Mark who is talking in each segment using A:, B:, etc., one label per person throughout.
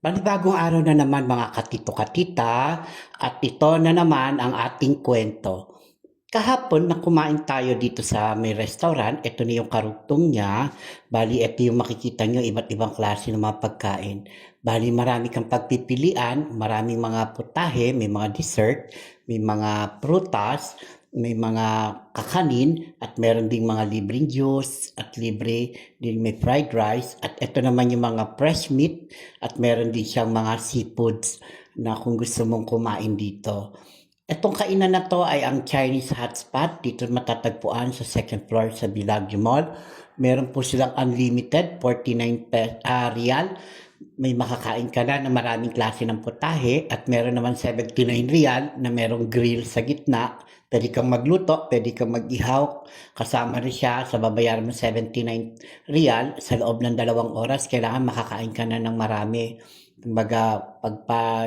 A: Panibagong araw na naman mga katito-katita at ito na naman ang ating kwento. Kahapon na kumain tayo dito sa may restaurant, ito na yung karugtong niya, bali ito yung makikita nyo iba't ibang klase ng mga pagkain. Bali marami kang pagpipilian, maraming mga putahe, may mga dessert, may mga prutas, may mga kakanin at meron ding mga libreng juice at libre din may fried rice at ito naman yung mga fresh meat at meron din siyang mga seafoods na kung gusto mong kumain dito. Itong kainan na to ay ang Chinese hotspot. Dito matatagpuan sa second floor sa Bellagio Mall. Meron po silang unlimited 49 real. May makakain ka na maraming klase ng putahe at meron naman 79 real na merong grill sa gitna. Pwede kang magluto, pwede kang mag-ihaw. Kasama rin siya sa babayaran mo 79 real sa loob ng 2 oras. Kailangan makakain ka na ng marami. Kumbaga, pagpa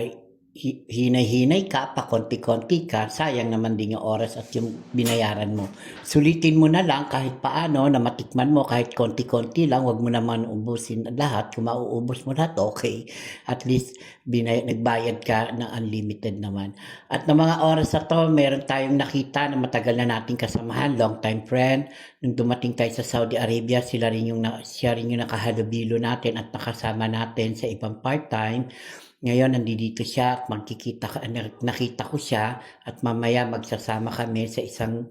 A: hinay-hinay ka, pa konti-konti ka, sayang naman din yung oras at yung binayaran mo. Sulitin mo na lang kahit paano na matikman mo kahit konti-konti lang, wag mo naman ubusin lahat. Kung mauubos mo lahat, okay. At least nagbayad ka ng unlimited naman. At ng mga oras na to, meron tayong nakita na matagal na nating kasamahan, long time friend. Nung dumating tayo sa Saudi Arabia, siya rin yung nakahalubilo natin at nakasama natin sa ibang part-time. Ngayon, nandito siya at nakita ko siya at mamaya magsasama kami sa isang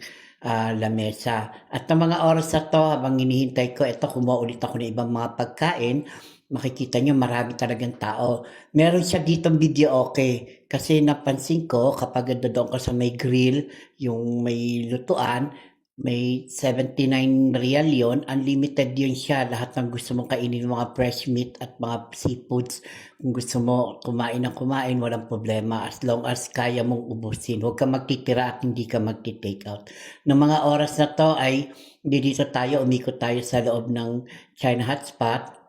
A: lamesa. At ng mga oras na to, habang hinihintay ko, kumuha ulit ako ng ibang mga pagkain, makikita nyo marami talagang tao. Meron siya ditong video okay. Kasi napansin ko kapag doon ka sa may grill, yung may lutuan, may 79 real yon, unlimited yun siya. Lahat ng gusto mong kainin, mga fresh meat at mga seafoods. Kung gusto mo kumain ng kumain, walang problema. As long as kaya mong ubusin. Huwag ka magtitira at hindi ka magti-take out. Ng mga oras na to ay dito tayo, umikot tayo sa loob ng China Hotspot.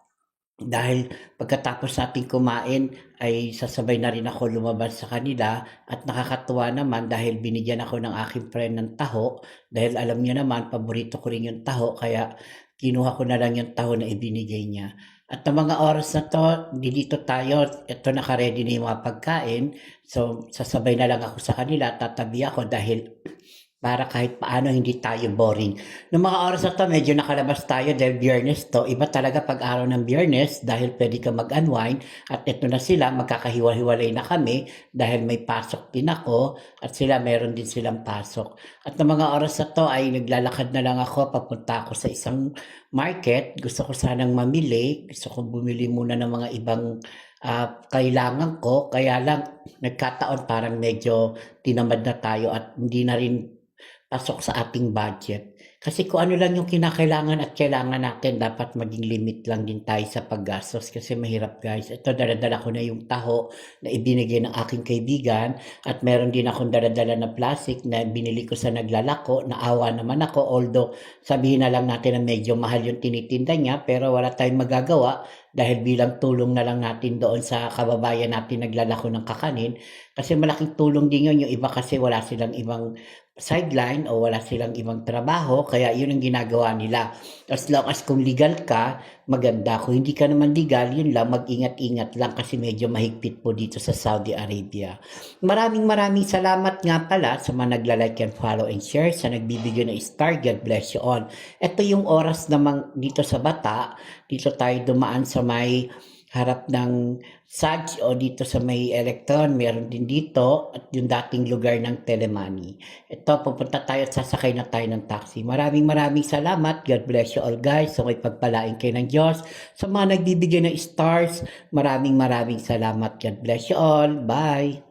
A: Dahil pagkatapos natin kumain ay sasabay na rin ako lumabas sa kanila at nakakatuwa naman dahil binigyan ako ng aking friend ng taho dahil alam niyo naman paborito ko rin yung taho kaya kinuha ko na lang yung taho na ibinigay niya. At ang mga oras na to, dito tayo, ito naka-ready na yung mga pagkain. So sasabay na lang ako sa kanila, tatabi ako dahil para kahit paano hindi tayo boring. Noong mga oras na to, medyo nakalabas tayo dahil Biyernes to. Iba talaga pag araw ng Biyernes dahil pwede ka mag-unwind at ito na sila, magkakahiwa-hiwalay na kami dahil may pasok din ako at sila meron din silang pasok. At noong mga oras na to ay naglalakad na lang ako, papunta ako sa isang market. Gusto ko sanang mamili, gusto ko bumili muna ng mga ibang kailangan ko, kaya lang nagkataon parang medyo tinamad na tayo at hindi na rin pasok sa ating budget. Kasi kung ano lang yung kinakailangan at kailangan natin, dapat maging limit lang din tayo sa paggastos kasi mahirap guys. Ito, daladala ko na yung taho na ibinigay ng aking kaibigan at meron din akong daladala na plastic na binili ko sa naglalako. Naawa naman ako, although sabihin na lang natin na medyo mahal yung tinitinda niya pero wala tayong magagawa dahil bilang tulong na lang natin doon sa kababayan natin naglalako ng kakanin. Kasi malaking tulong din yun. Yung iba kasi wala silang ibang sideline o wala silang ibang trabaho kaya yun ang ginagawa nila. As long as kung legal ka, maganda. Kung hindi ka naman legal, yun lang, mag-ingat-ingat lang kasi medyo mahigpit po dito sa Saudi Arabia. Maraming salamat nga pala sa mga nagla-like and follow and share, sa nagbibigay ng star. God bless you all. Ito yung oras naman dito sa Bata. Dito tayo dumaan sa may harap ng Saj o dito sa may Electron, meron din dito at yung dating lugar ng Telemoney. Ito, pupunta tayo at sasakay na tayo ng taxi. Maraming salamat. God bless you all guys. So may pagpalain kayo ng Diyos. Sa mga nagbibigay ng stars, maraming salamat. God bless you all. Bye!